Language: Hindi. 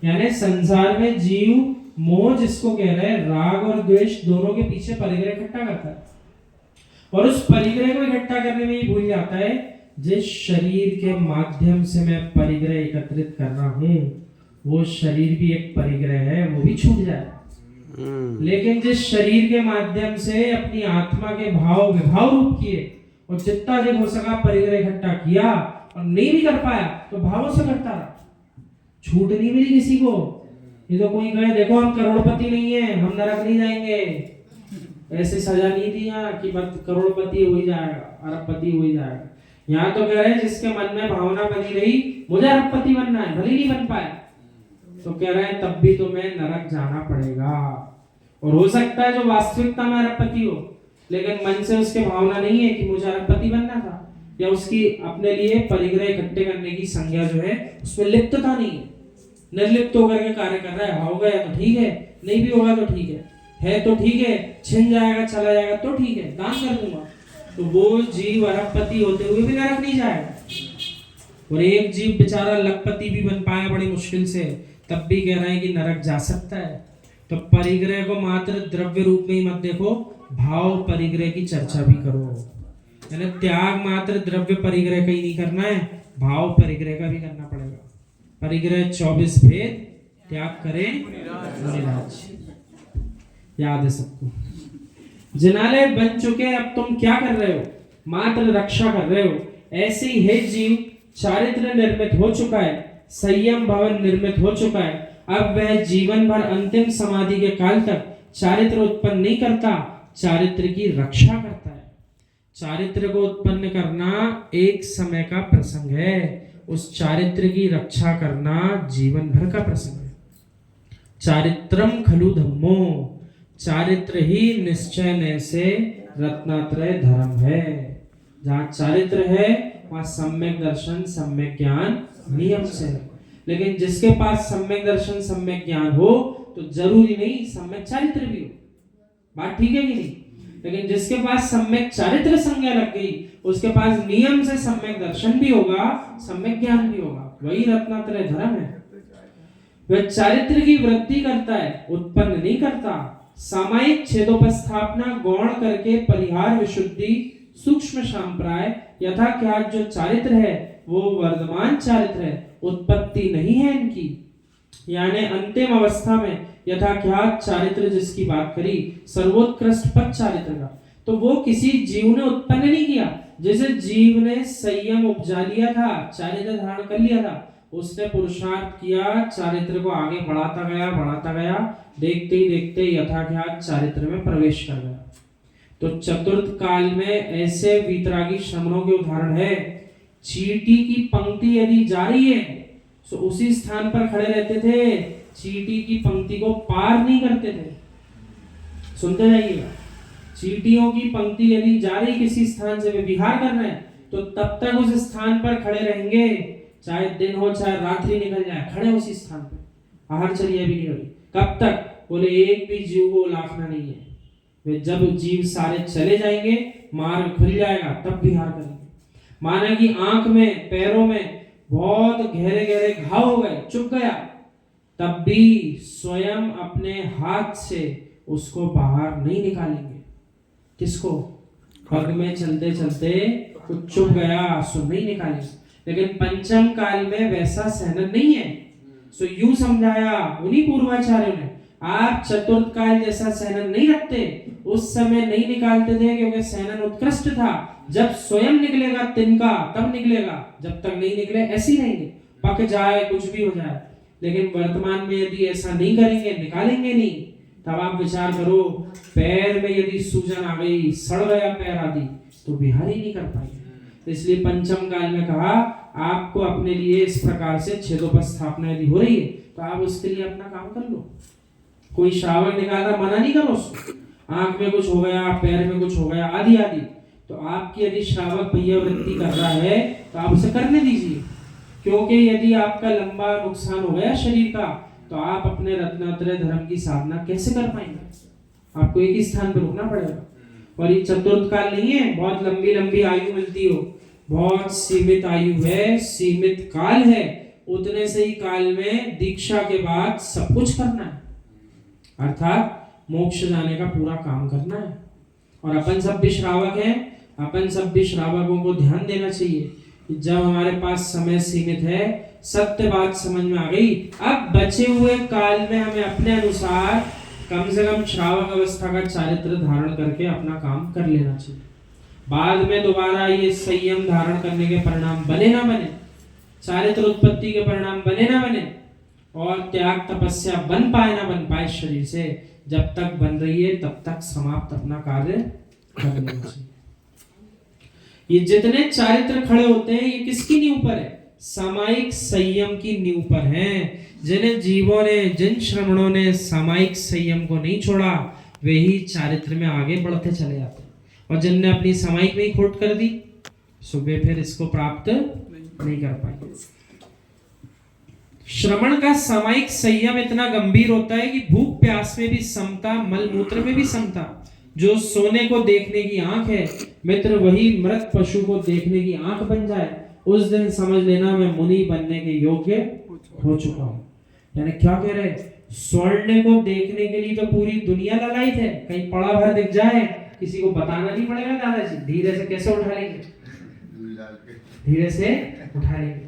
यानी संसार में जीव मोह जिसको कह रहे हैं, राग और द्वेष दोनों के पीछे परिग्रह इकट्ठा करता है, और उस परिग्रह को इकट्ठा करने में ही भूल जाता है जिस शरीर के माध्यम से मैं परिग्रह एकत्रित कर रहा हूं वो शरीर भी एक परिग्रह है, वो भी छूट जाए। लेकिन जिस शरीर के माध्यम से अपनी आत्मा के भाव विभाव रूप किए और जितना अधिक हो सका परिग्रह इकट्ठा किया और नहीं भी कर पाया तो भावों से करता रहा, छूट नहीं मिली किसी को। ये तो कोई कहे देखो हम करोड़पति नहीं है, हम नरक नहीं जाएंगे, ऐसे सजा नहीं दी यहाँ कि बस करोड़पति हो ही जाएगा, अरबपति हो ही जाएगा। यहाँ तो कह रहे हैं जिसके मन में भावना बनी रही मुझे अरबपति बनना है, भले नहीं बन पाए तो कह रहे हैं तब भी तुम्हें नरक जाना पड़ेगा। और हो सकता है जो वास्तविकता में अरबपति हो लेकिन मन से उसके भावना नहीं है कि मुझे अरबपति बनना था, या उसकी अपने लिए परिग्रह इकट्ठे करने की संज्ञा जो है उसमें लिप्तता नहीं है, निर्लिप्त होकर के कार्य कर रहा है। हो गया तो ठीक है, नहीं भी होगा तो ठीक है तो ठीक है, छिन जाएगा चला जाएगा तो ठीक है, दान कर दूंगा, तो वो जीव अरबपति होते हुए भी नरक नहीं जाएगा। और एक जीव बेचारा लखपति भी बन पाया बड़ी मुश्किल से, तब भी कह रहे हैं कि नरक जा सकता है। तो परिग्रह को मात्र द्रव्य रूप में ही मत देखो, भाव परिग्रह की चर्चा भी करो। यानी त्याग मात्र द्रव्य परिग्रह का ही नहीं करना है, भाव परिग्रह का भी करना पड़ेगा। परिग्रह 24 भेद, त्याग करें मुनिराज, याद है सबको। जिनालय बन चुके अब तुम क्या कर रहे हो, मात्र रक्षा कर रहे हो। ऐसे ही है जीव, चारित्र निर्मित हो चुका है, संयम भवन निर्मित हो चुका है, अब वह जीवन भर अंतिम समाधि के काल तक चारित्र उत्पन्न नहीं करता, चारित्र की रक्षा करता है। चारित्र को उत्पन्न करना एक समय का प्रसंग है, उस चारित्र की रक्षा करना जीवन भर का प्रसंग है। चारित्रम खलु धम्मो, चारित्र ही निश्चय न से रत्नात्रय धर्म है। जहाँ चारित्र है वहाँ सम्यक दर्शन सम्यक ज्ञान नियम से है। लेकिन जिसके पास सम्यक दर्शन सम्यक ज्ञान हो तो जरूरी नहीं सम्यक चारित्र भी हो, बात ठीक है कि नहीं। लेकिन जिसके पास सम्यक चारित्र संज्ञा लग गई उसके पास नियम से सम्यक दर्शन भी होगा, सम्यक ज्ञान भी होगा, वही रत्नात्रय धर्म है। वह चारित्र की वृद्धि करता है, उत्पन्न नहीं करता। सामायिक छेदोपस्थापना गौण करके परिहार विशुद्धि सूक्ष्म संप्राय यथाख्यात जो चारित्र है वो वर्धमान चारित्र है, उत्पत्ति नहीं है इनकी। यानी अंतिम अवस्था में यथाख्यात चारित्र जिसकी बात करी, सर्वोत्कृष्ट पद चारित्र का, तो वो किसी जीव ने उत्पन्न नहीं किया। जैसे जीव ने संयम उपजा लिया था, चारित्र धारण कर लिया था, उसने पुरुषार्थ किया, चारित्र को आगे बढ़ाता गया, देखते ही देखते यथाख्यात चारित्र में प्रवेश कर गया। तो चतुर्थ काल में ऐसे वीतरागी श्रमणों के उदाहरण है। चींटी की पंक्ति यदि जारी है तो उसी स्थान पर खड़े रहते थे, चींटी की पंक्ति को पार नहीं करते थे। सुनते जाइएगा, चींटियों की पंक्ति यदि जारी किसी स्थान से वे विहार कर रहे हैं तो तब तक उस स्थान पर खड़े रहेंगे, चाहे दिन हो चाहे रात्रि निकल जाए, खड़े उसी स्थान पर, आहार चर्या भी नहीं होगी। कब तक? बोले एक भी जीव को लाखना नहीं है। वे जब जीव सारे चले जाएंगे, मार्ग खुल जाएगा, तब विहार करेंगे। माना कि आंख में पैरों में बहुत गहरे गहरे घाव हो गए, चुभ गया, तब भी स्वयं अपने हाथ से उसको बाहर नहीं निकालेंगे। किसको? पग में चलते चलते कुछ चुभ गया सो नहीं निकालेंगे। लेकिन पंचम काल में वैसा सहनन नहीं है। सो यूं समझाया उन्हीं पूर्वाचार्यों ने, आप चतुर्थ काल जैसा सहनन नहीं रखते, उस समय नहीं निकालते थे क्योंकि सहनन उत्कृष्ट था। जब स्वयं निकलेगा तिनका तब निकलेगा, जब तक नहीं निकले ऐसे ही रहेंगे, पक जाए कुछ भी हो जाए। लेकिन वर्तमान में यदि ऐसा नहीं करेंगे, निकालेंगे नहीं, तब आप विचार करो, पैर में यदि सूजन आ गई, सड़ गया पैर आदि, तो विहार ही नहीं कर पाएंगे। तो इसलिए पंचम काल में कहा आपको अपने लिए इस प्रकार से छेदोपस्थापना यदि हो रही है तो आप उसके लिए अपना काम कर लो। कोई श्रावक निकालना मना नहीं करो उसको, आंख में कुछ हो गया, पैर में कुछ हो गया आदि आदि, तो आपकी यदि श्रावक भैया वृत्ति कर रहा है तो आप उसे करने दीजिए। क्योंकि यदि आपका लंबा नुकसान हो गया शरीर का तो आप अपने रत्नात्रय धर्म की साधना कैसे कर पाएंगे? आपको एक ही स्थान पर रुकना पड़ेगा। और ये चतुर्थ काल नहीं है, बहुत लंबी लंबी आयु मिलती हो, बहुत सीमित आयु है, सीमित काल है, उतने से ही काल में दीक्षा के बाद सब कुछ करना है, अर्थात मोक्ष जाने का पूरा काम करना है। और अपन सब भी श्रावक हैं, अपन सब भी श्रावकों को ध्यान देना चाहिए कि जब हमारे पास समय सीमित है, सत्य बात समझ में आ गई, अब बचे हुए काल में हमें अपने अनुसार कम से कम श्रावक अवस्था का चारित्र धारण करके अपना काम कर लेना चाहिए। बाद में दोबारा ये संयम धारण करने के परिणाम बने ना बने, चारित्र उत्पत्ति के परिणाम बने ना बने, और त्याग तपस्या बन पाए ना बन पाए शरीर से, जब तक बन रही है तब तक समाप्त अपना कार्य कर लेना चाहिए। ये जितने चारित्र खड़े होते हैं ये किसकी नींव पर है? सामायिक संयम की नींव पर हैं। जिन जीवों ने, जिन श्रमणों ने सामायिक संयम को नहीं छोड़ा, वे ही चारित्र में आगे बढ़ते चले जाते हैं, और जिनने अपनी सामायिक में ही खोट कर दी, सुबह फिर इसको प्राप्त नहीं कर पाएंगे। श्रमण का सामायिक संयम इतना गंभीर होता है कि भूख प्यास में भी समता, मल मूत्र में भी समता। जो सोने को देखने की आंख है मित्र, वही मृत पशु को देखने की आंख बन जाए, उस दिन समझ लेना मैं मुनि बनने के योग्य हो चुका हूं। यानी क्या कह रहे? स्वर्ण को देखने के लिए तो पूरी दुनिया ललायित है, कहीं पड़ा भर दिख जाए किसी को बताना नहीं पड़ेगा दादाजी, धीरे से कैसे उठा लेंगे, धीरे से उठा लेंगे।